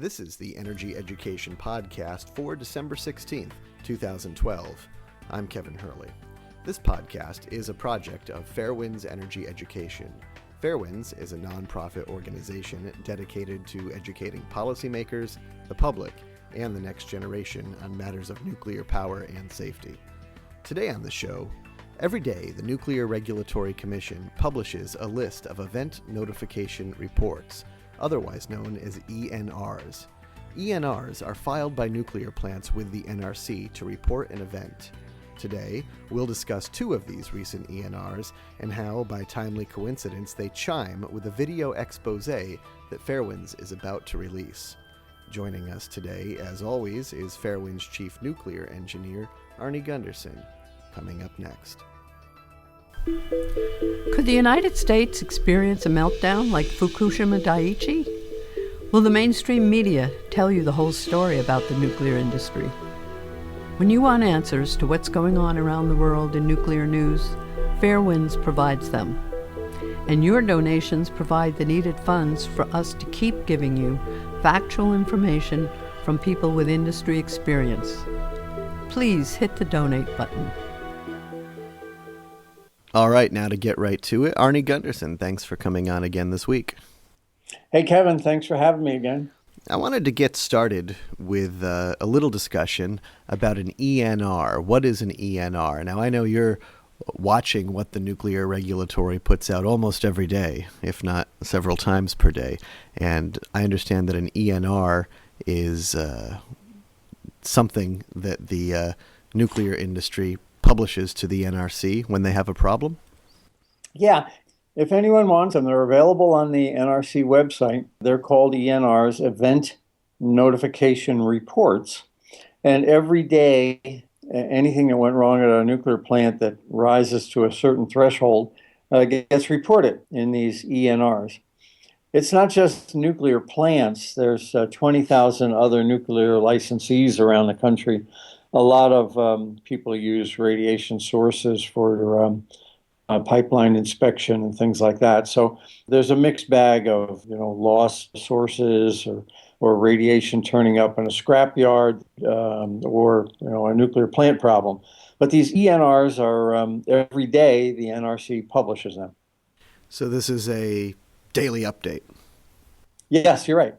This is the Energy Education Podcast for December 16th, 2012. I'm Kevin Hurley. This podcast is a project of Fairwinds Energy Education. Fairwinds is a nonprofit organization dedicated to educating policymakers, the public, and the next generation on matters of nuclear power and safety. Today on the show, every day the Nuclear Regulatory Commission publishes a list of event notification reports, otherwise known as ENRs. ENRs are filed by nuclear plants with the NRC to report an event. Today, we'll discuss two of these recent ENRs and how, by timely coincidence, they chime with a video expose that Fairwinds is about to release. Joining us today, as always, is Fairwinds Chief Nuclear Engineer Arnie Gunderson. Coming up next. Could the United States experience a meltdown like Fukushima Daiichi? Will the mainstream media tell you the whole story about the nuclear industry? When you want answers to what's going on around the world in nuclear news, Fairwinds provides them. And your donations provide the needed funds for us to keep giving you factual information from people with industry experience. Please hit the donate button. All right, now to get right to it, Arnie Gunderson, thanks for coming on again this week. Hey, Kevin, thanks for having me again. I wanted to get started with a little discussion about an ENR. What is an ENR? Now, I know you're watching what the Nuclear Regulatory puts out almost every day, if not several times per day. And I understand that an ENR is something that the nuclear industry publishes to the NRC when they have a problem? Yeah, if anyone wants them, they're available on the NRC website. They're called ENRs, Event Notification Reports. And every day, anything that went wrong at a nuclear plant that rises to a certain threshold gets reported in these ENRs. It's not just nuclear plants. There's 20,000 other nuclear licensees around the country. A lot of people use radiation sources for pipeline inspection and things like that. So there's a mixed bag of, lost sources or radiation turning up in a scrapyard or, a nuclear plant problem. But these ENRs are every day the NRC publishes them. So this is a daily update. Yes, you're right.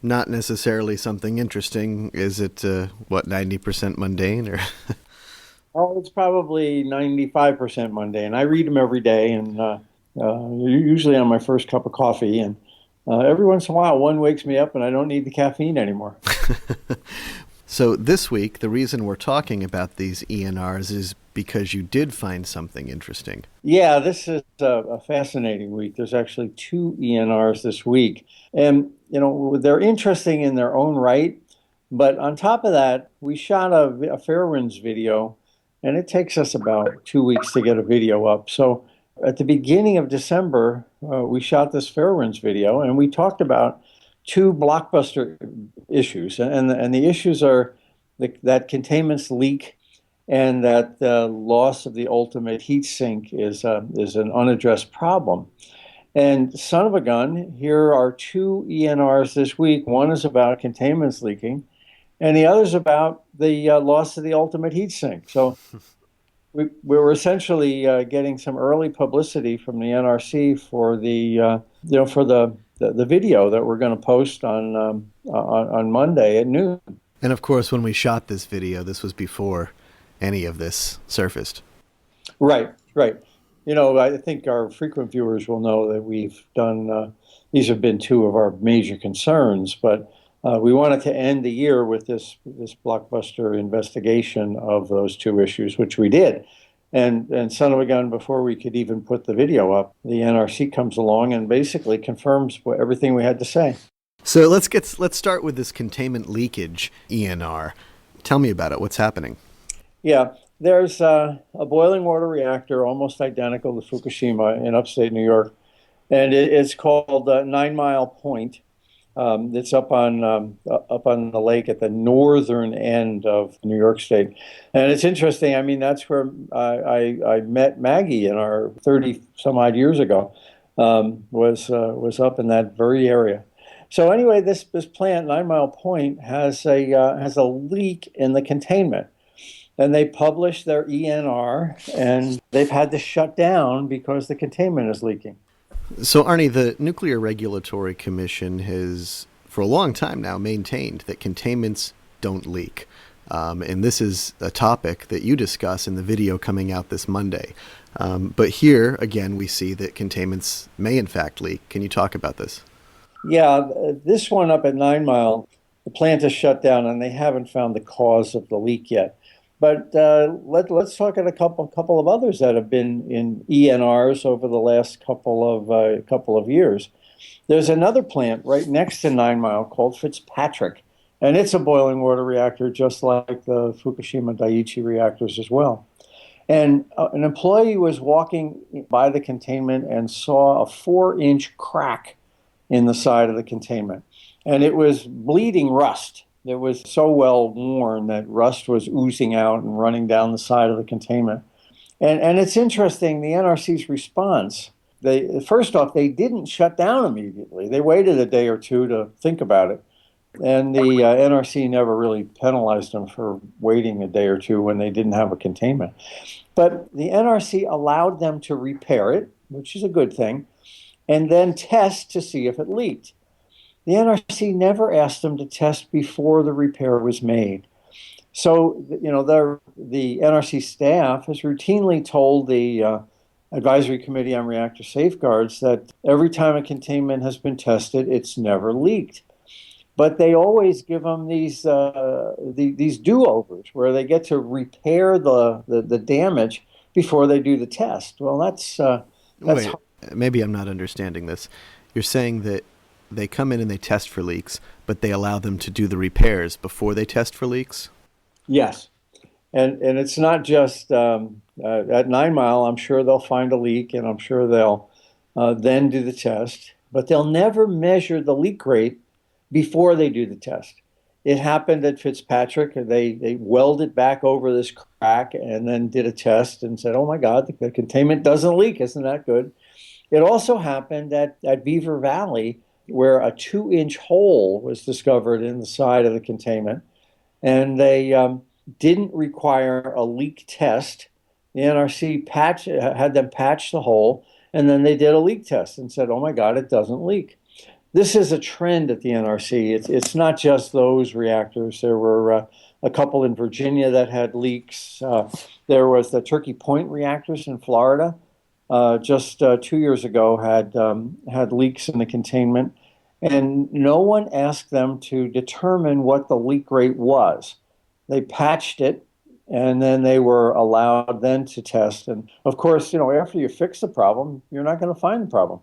Not necessarily something interesting. Is it, 90% mundane? Or Oh, it's probably 95% mundane. I read them every day, and usually on my first cup of coffee. And every once in a while, one wakes me up, and I don't need the caffeine anymore. So this week, the reason we're talking about these ENRs is because you did find something interesting. Yeah, this is a fascinating week. There's actually two ENRs this week. And, they're interesting in their own right. But on top of that, we shot a Fairwinds video, and it takes us about 2 weeks to get a video up. So at the beginning of December, we shot this Fairwinds video, and we talked about two blockbuster issues. And the issues are that containments leak and that the loss of the ultimate heat sink is an unaddressed problem. And son of a gun, here are two ENRs this week. One is about containments leaking, and the other is about the loss of the ultimate heat sink. So we were essentially getting some early publicity from the NRC for the video that we're going to post on Monday at noon. And of course, when we shot this video, this was before any of this surfaced. Right. I think our frequent viewers will know that we've done, these have been two of our major concerns, but we wanted to end the year with this blockbuster investigation of those two issues, which we did. And son of a gun, before we could even put the video up, the NRC comes along and basically confirms everything we had to say. So let's start with this containment leakage ENR. Tell me about it. What's happening? Yeah. There's a boiling water reactor almost identical to Fukushima in upstate New York, and it's called 9 Mile Point. It's up on the lake at the northern end of New York State, and it's interesting. I mean, that's where I met Maggie in our 30 some odd years ago. Was up in that very area. So anyway, this plant, 9 Mile Point, has a leak in the containment. And they published their ENR, and they've had to shut down because the containment is leaking. So, Arnie, the Nuclear Regulatory Commission has, for a long time now, maintained that containments don't leak. And this is a topic that you discuss in the video coming out this Monday. But here, again, we see that containments may in fact leak. Can you talk about this? Yeah, this one up at 9 Mile, the plant is shut down, and they haven't found the cause of the leak yet. But let's talk at a couple of others that have been in ENRs over the last couple of years. There's another plant right next to 9 Mile called Fitzpatrick, and it's a boiling water reactor just like the Fukushima Daiichi reactors as well. And an employee was walking by the containment and saw a 4-inch crack in the side of the containment, and it was bleeding rust. It was so well worn that rust was oozing out and running down the side of the containment. And it's interesting, the NRC's response, first off, they didn't shut down immediately. They waited a day or two to think about it. And the NRC never really penalized them for waiting a day or two when they didn't have a containment. But the NRC allowed them to repair it, which is a good thing, and then test to see if it leaked. The NRC never asked them to test before the repair was made. So, the NRC staff has routinely told the Advisory Committee on Reactor Safeguards that every time a containment has been tested, it's never leaked. But they always give them these do-overs where they get to repair the damage before they do the test. Well, that's Wait, maybe I'm not understanding this. You're saying that they come in and they test for leaks, but they allow them to do the repairs before they test for leaks? Yes. And it's not just at 9 Mile, I'm sure they'll find a leak, and I'm sure they'll then do the test, but they'll never measure the leak rate before they do the test. It happened at Fitzpatrick. They welded back over this crack and then did a test and said, oh my God, the containment doesn't leak. Isn't that good? It also happened at Beaver Valley, where a 2-inch hole was discovered in the side of the containment, and they didn't require a leak test. The NRC had them patch the hole, and then they did a leak test and said, oh my God, it doesn't leak. This is a trend at the NRC. It's not just those reactors. There were a couple in Virginia that had leaks. There was the Turkey Point reactors in Florida. Just 2 years ago had leaks in the containment, and no one asked them to determine what the leak rate was. They patched it, and then they were allowed then to test. And of course, after you fix the problem, you're not going to find the problem.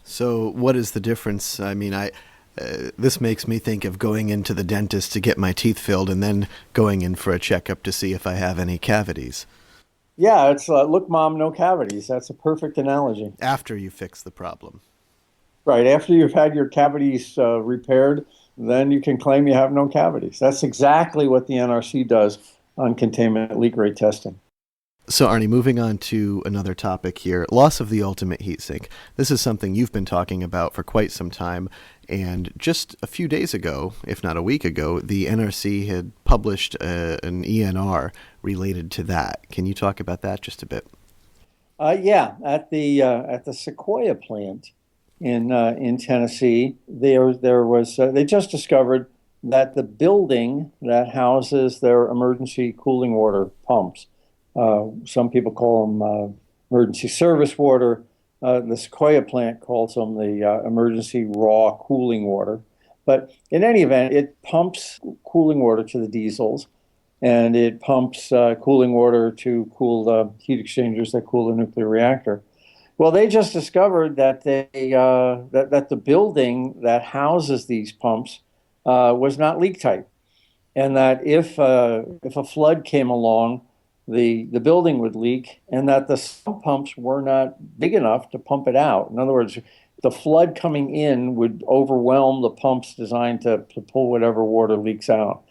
So what is the difference? I mean, this makes me think of going into the dentist to get my teeth filled and then going in for a checkup to see if I have any cavities. Yeah, it's look, Mom, no cavities. That's a perfect analogy. After you fix the problem. Right. After you've had your cavities repaired, then you can claim you have no cavities. That's exactly what the NRC does on containment leak rate testing. So, Arnie, moving on to another topic here, loss of the ultimate heat sink. This is something you've been talking about for quite some time, and just a few days ago, if not a week ago, the NRC had published an ENR related to that. Can you talk about that just a bit? Yeah, at the Sequoia plant in Tennessee, there was they just discovered that the building that houses their emergency cooling water pumps, some people call them emergency service water. The Sequoia plant calls them the emergency raw cooling water. But in any event, it pumps cooling water to the diesels, and it pumps cooling water to cool the heat exchangers that cool the nuclear reactor. Well, they just discovered that that the building that houses these pumps was not leak tight, and that if a flood came along, the building would leak, and that the sump pumps were not big enough to pump it out. In other words, the flood coming in would overwhelm the pumps designed to pull whatever water leaks out.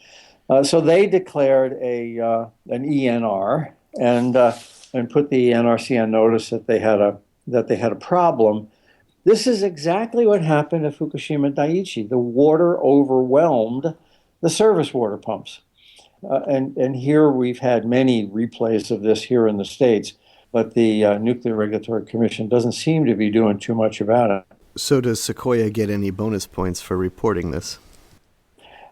So they declared an ENR and put the NRC on notice that they had a problem. This is exactly what happened at Fukushima Daiichi. The water overwhelmed the service water pumps. And here we've had many replays of this here in the States, but the Nuclear Regulatory Commission doesn't seem to be doing too much about it. So does Sequoia get any bonus points for reporting this?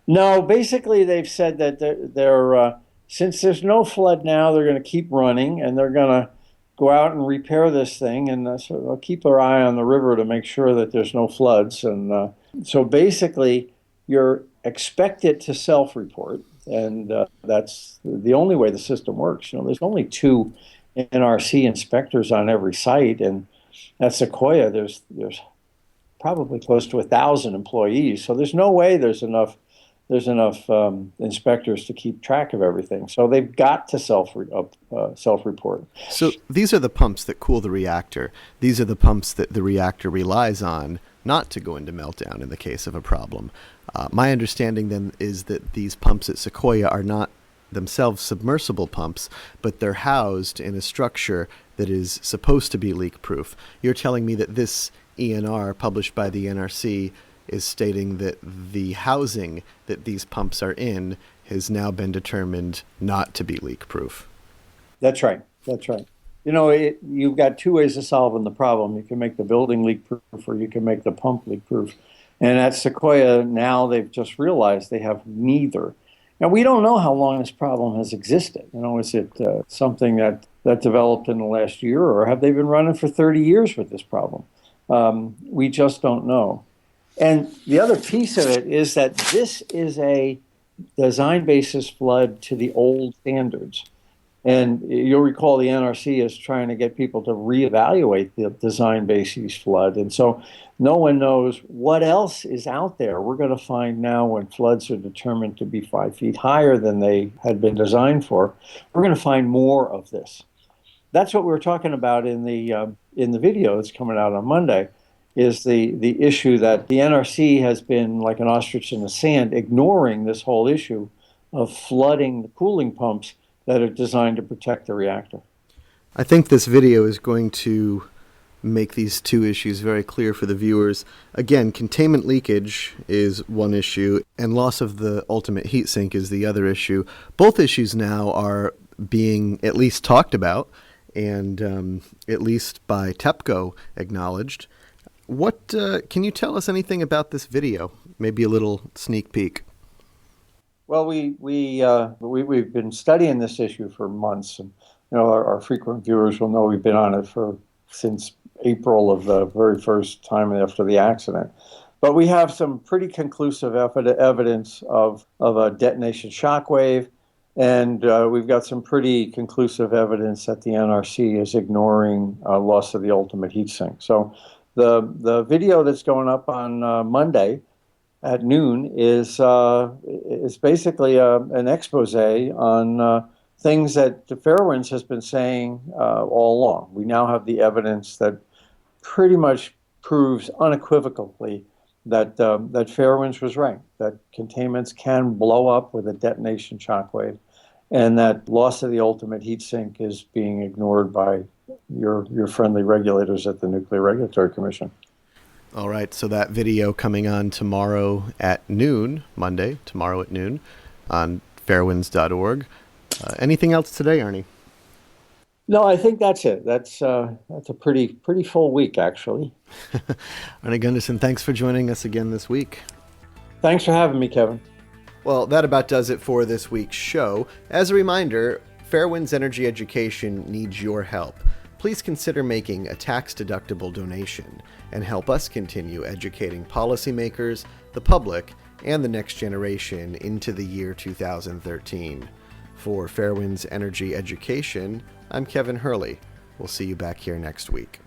No, basically they've said that they're since there's no flood now, they're going to keep running and they're going to go out and repair this thing, and so they'll keep their eye on the river to make sure that there's no floods. And so basically, you're expected to self-report, and that's the only way the system works. There's only 2 NRC inspectors on every site, and at Sequoia, there's probably close to 1,000 employees. So there's no way there's enough inspectors to keep track of everything. So they've got to self-report. So these are the pumps that cool the reactor. These are the pumps that the reactor relies on not to go into meltdown in the case of a problem. My understanding then is that these pumps at Sequoia are not themselves submersible pumps, but they're housed in a structure that is supposed to be leak-proof. You're telling me that this ENR published by the NRC is stating that the housing that these pumps are in has now been determined not to be leak-proof. That's right. That's right. You've got 2 ways of solving the problem. You can make the building leak-proof, or you can make the pump leak-proof. And at Sequoia, now they've just realized they have neither. Now, we don't know how long this problem has existed. Is it something that developed in the last year, or have they been running for 30 years with this problem? We just don't know. And the other piece of it is that this is a design basis flood to the old standards. And you'll recall the NRC is trying to get people to reevaluate the design basis flood. And so no one knows what else is out there. We're going to find now, when floods are determined to be 5 feet higher than they had been designed for, we're going to find more of this. That's what we were talking about in the video that's coming out on Monday. Is the issue that the NRC has been like an ostrich in the sand, ignoring this whole issue of flooding the cooling pumps that are designed to protect the reactor. I think this video is going to make these 2 issues very clear for the viewers. Again, containment leakage is one issue, and loss of the ultimate heat sink is the other issue. Both issues now are being at least talked about, and at least by TEPCO acknowledged. What can you tell us anything about this video? Maybe a little sneak peek. Well, we've been studying this issue for months, and our frequent viewers will know we've been on it since April of the very first time after the accident. But we have some pretty conclusive evidence of a detonation shock wave, and we've got some pretty conclusive evidence that the NRC is ignoring loss of the ultimate heat sink. So the video that's going up on Monday at noon is basically an expose on things that the Fairwinds has been saying all along. We now have the evidence that pretty much proves unequivocally that Fairwinds was right, that containments can blow up with a detonation shockwave, and that loss of the ultimate heat sink is being ignored by your friendly regulators at the Nuclear Regulatory Commission. All right, so that video coming on tomorrow at noon, Monday, tomorrow at noon, on fairwinds.org. Anything else today, Arnie? No, I think that's it. That's a pretty full week, actually. Arnie Gunderson, thanks for joining us again this week. Thanks for having me, Kevin. Well, that about does it for this week's show. As a reminder, Fairwinds Energy Education needs your help. Please consider making a tax-deductible donation and help us continue educating policymakers, the public, and the next generation into the year 2013. For Fairwinds Energy Education, I'm Kevin Hurley. We'll see you back here next week.